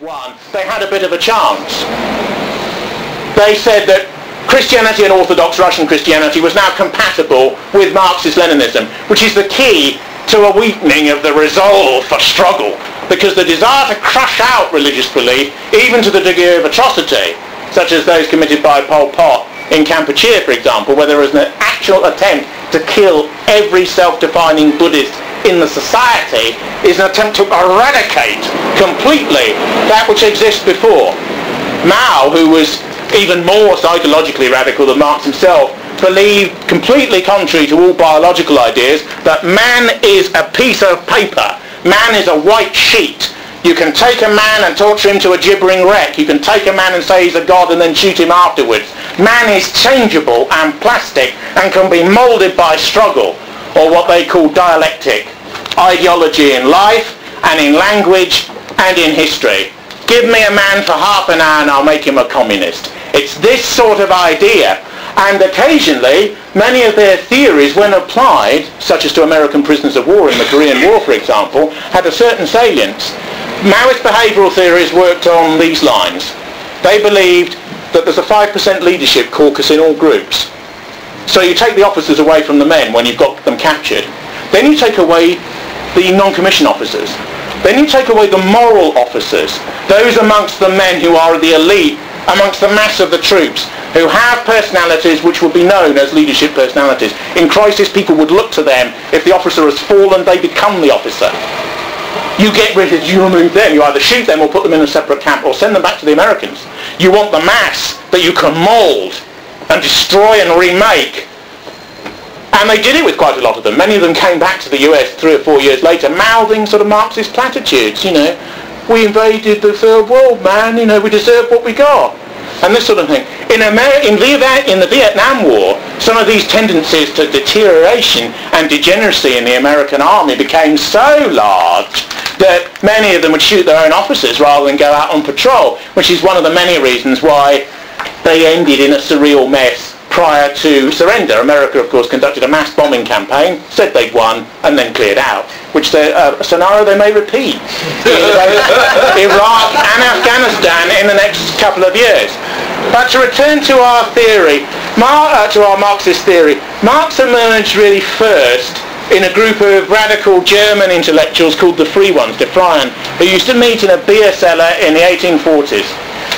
One, they had a bit of a chance. They said that Christianity and Orthodox Russian Christianity was now compatible with Marxist-Leninism, which is the key to a weakening of the resolve for struggle, because the desire to crush out religious belief, even to the degree of atrocity, such as those committed by Pol Pot in Kampuchea, for example, where there was an actual attempt to kill every self-defining Buddhist in the society, is an attempt to eradicate completely that which exists before. Mao, who was even more psychologically radical than Marx himself, believed, completely contrary to all biological ideas, that man is a piece of paper. Man is a white sheet. You can take a man and torture him to a gibbering wreck. You can take a man and say he's a god and then shoot him afterwards. Man is changeable and plastic and can be moulded by struggle, or what they call dialectic, ideology in life and in language and in history. Give me a man for half an hour and I'll make him a communist. It's this sort of idea, and occasionally many of their theories, when applied, such as to American prisoners of war in the Korean War, for example, had a certain salience. Maoist behavioural theories worked on these lines. They believed that there's a 5% leadership caucus in all groups. So you take the officers away from the men when you've got them captured. Then you take away the non-commissioned officers. Then you take away the moral officers, those amongst the men who are the elite, amongst the mass of the troops, who have personalities which would be known as leadership personalities. In crisis, people would look to them. If the officer has fallen, they become the officer. You get rid of, you remove them. You either shoot them or put them in a separate camp or send them back to the Americans. You want the mass that you can mould and destroy and remake. And they did it with quite a lot of them. Many of them came back to the US 3 or 4 years later, mouthing sort of Marxist platitudes, you know. We invaded the third world, man, you know, we deserve what we got. And this sort of thing. In the Vietnam War, some of these tendencies to deterioration and degeneracy in the American army became so large that many of them would shoot their own officers rather than go out on patrol, which is one of the many reasons why they ended in a surreal mess prior to surrender. America, of course, conducted a mass bombing campaign, said they'd won, and then cleared out, which a scenario they may repeat in Iraq and Afghanistan in the next couple of years. But to return to our theory, to our Marxist theory, Marx emerged really first in a group of radical German intellectuals called the Free Ones, the Freien, who used to meet in a beer cellar in the 1840s.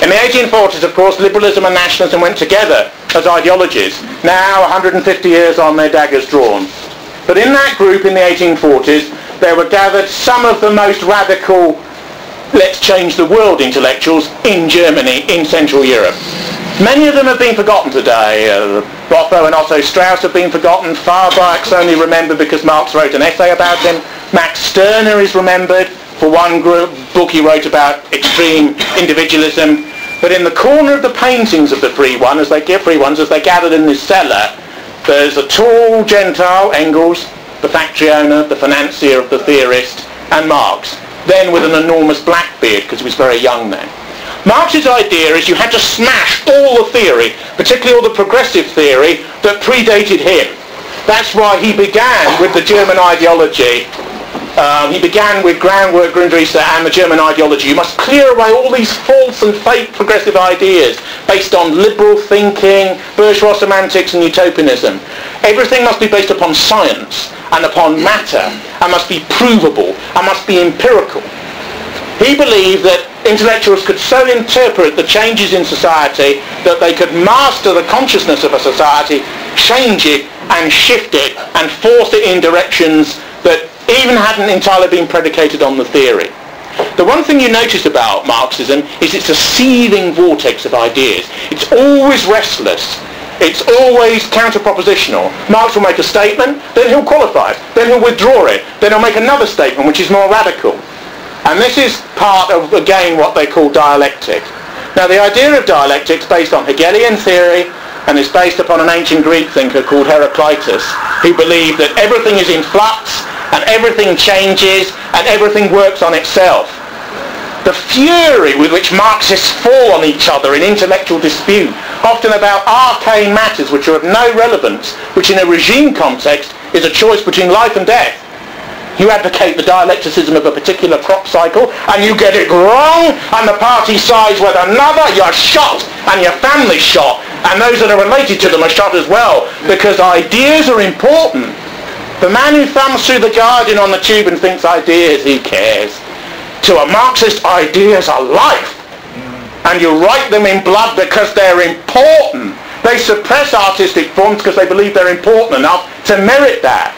In the 1840s, of course, liberalism and nationalism went together as ideologies. Now, 150 years on, their daggers drawn. But in that group in the 1840s, there were gathered some of the most radical, let's change the world intellectuals in Germany, in Central Europe. Many of them have been forgotten today. Botho and Otto Strauss have been forgotten. Feuerbach's only remembered because Marx wrote an essay about him. Max Stirner is remembered for one book he wrote about extreme individualism. But in the corner of the paintings of the Free Ones, as they gathered in this cellar, there's a tall Gentile, Engels, the factory owner, the financier of the theorist, and Marx. Then with an enormous black beard, because he was very young then. Marx's idea is you had to smash all the theory, particularly all the progressive theory, that predated him. That's why he began with the German ideology. He began with groundwork, Grundrisse, and the German ideology. You must clear away all these false and fake progressive ideas based on liberal thinking, bourgeois semantics, and utopianism. Everything must be based upon science and upon matter, and must be provable, and must be empirical. He believed that intellectuals could so interpret the changes in society that they could master the consciousness of a society, change it, and shift it, and force it in directions that even hadn't entirely been predicated on the theory. The one thing you notice about Marxism is it's a seething vortex of ideas. It's always restless. It's always counter-propositional. Marx will make a statement, then he'll qualify it, then he'll withdraw it, then he'll make another statement which is more radical. And this is part of, again, what they call dialectic. Now, the idea of dialectic is based on Hegelian theory, and is based upon an ancient Greek thinker called Heraclitus, who believed that everything is in flux, and everything changes, and everything works on itself. The fury with which Marxists fall on each other in intellectual dispute, often about arcane matters which are of no relevance, which in a regime context is a choice between life and death. You advocate the dialecticism of a particular crop cycle, and you get it wrong, and the party sides with another, you're shot, and your family's shot, and those that are related to them are shot as well, because ideas are important. The man who thumbs through The Guardian on the tube and thinks ideas, he cares. To a Marxist, ideas are life. And you write them in blood because they're important. They suppress artistic forms because they believe they're important enough to merit that.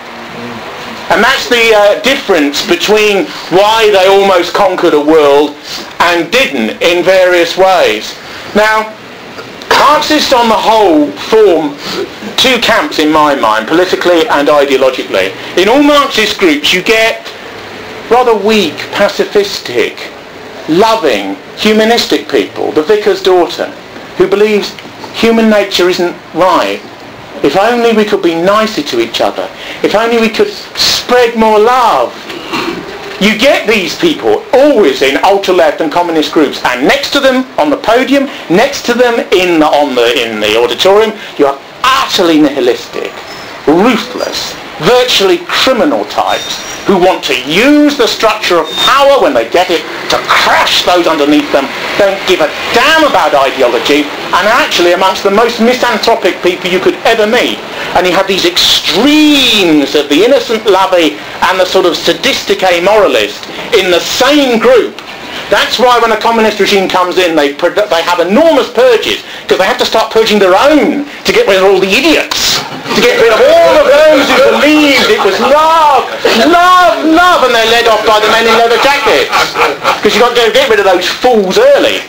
And that's the difference between why they almost conquered a world and didn't in various ways. Now, Marxists on the whole form two camps in my mind, politically and ideologically. In all Marxist groups you get rather weak, pacifistic, loving, humanistic people. The vicar's daughter, who believes human nature isn't right. If only we could be nicer to each other. If only we could spread more love. You get these people always in ultra-left and communist groups, and next to them on the podium, next to them in the auditorium, you are utterly nihilistic, ruthless, virtually criminal types who want to use the structure of power when they get it to crush those underneath them, don't give a damn about ideology, and are actually amongst the most misanthropic people you could ever meet. And you have these extremes of the innocent lovey and the sort of sadistic amoralist in the same group. That's why when a communist regime comes in, they have enormous purges, because they have to start purging their own to get rid of all the idiots, to get rid of all of those who believed it was love, love, love, and they're led off by the men in leather jackets, because you've got to get rid of those fools early.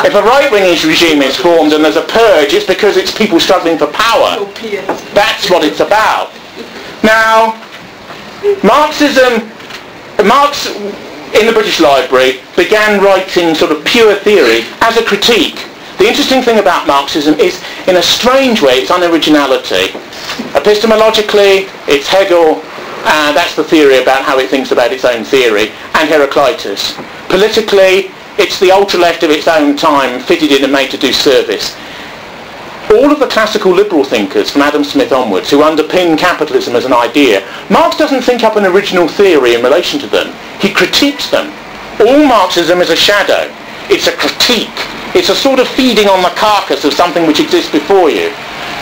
If a right-wing regime is formed and there's a purge, it's because it's people struggling for power. That's what it's about. Now, Marx in the British Library began writing sort of pure theory as a critique. The interesting thing about Marxism is, in a strange way, it's unoriginality. Epistemologically, it's Hegel, and that's the theory about how it thinks about its own theory, and Heraclitus. Politically, it's the ultra-left of its own time, fitted in and made to do service. All of the classical liberal thinkers from Adam Smith onwards who underpin capitalism as an idea, Marx doesn't think up an original theory in relation to them. He critiques them. All Marxism is a shadow. It's a critique. It's a sort of feeding on the carcass of something which exists before you.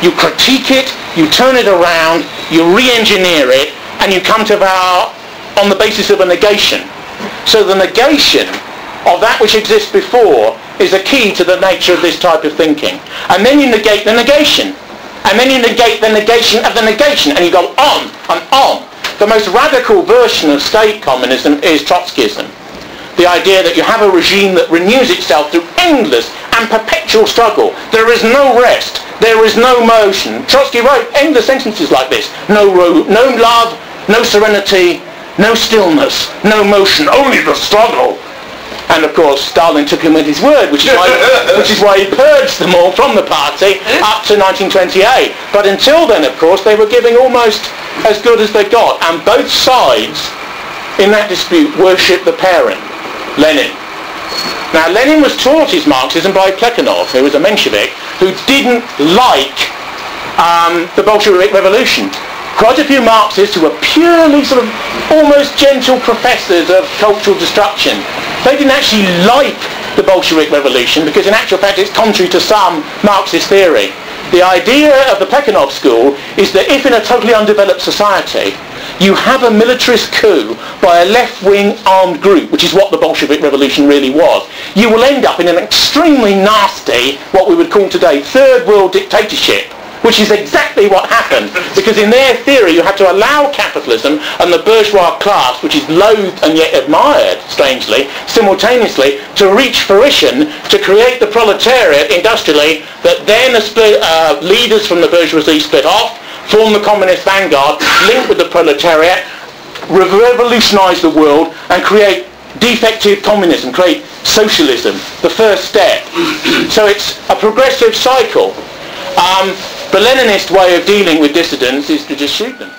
You critique it, you turn it around, you re-engineer it, and you come to vow on the basis of a negation. So the negation of that which exists before is a key to the nature of this type of thinking. And then you negate the negation. And then you negate the negation of the negation. And you go on and on. The most radical version of state communism is Trotskyism. The idea that you have a regime that renews itself through endless and perpetual struggle. There is no rest. There is no motion. Trotsky wrote endless sentences like this. No love, no serenity, no stillness, no motion, only the struggle. And of course Stalin took him at his word, which is why he purged them all from the party up to 1928. But until then, of course, they were giving almost as good as they got. And both sides in that dispute worshipped the parent, Lenin. Now Lenin was taught his Marxism by Plekhanov, who was a Menshevik, who didn't like the Bolshevik Revolution. Quite a few Marxists who were purely sort of almost gentle professors of cultural destruction, they didn't actually like the Bolshevik Revolution because in actual fact it's contrary to some Marxist theory. The idea of the Plekhanov school is that if in a totally undeveloped society you have a militarist coup by a left-wing armed group, which is what the Bolshevik Revolution really was, you will end up in an extremely nasty, what we would call today, third world dictatorship, which is exactly what happened, because in their theory you had to allow capitalism and the bourgeois class, which is loathed and yet admired, strangely, simultaneously, to reach fruition, to create the proletariat industrially, that then leaders from the bourgeoisie split off, form the communist vanguard, link with the proletariat, revolutionise the world and create defective communism, create socialism, the first step. So it's a progressive cycle. The Leninist way of dealing with dissidents is to just shoot them.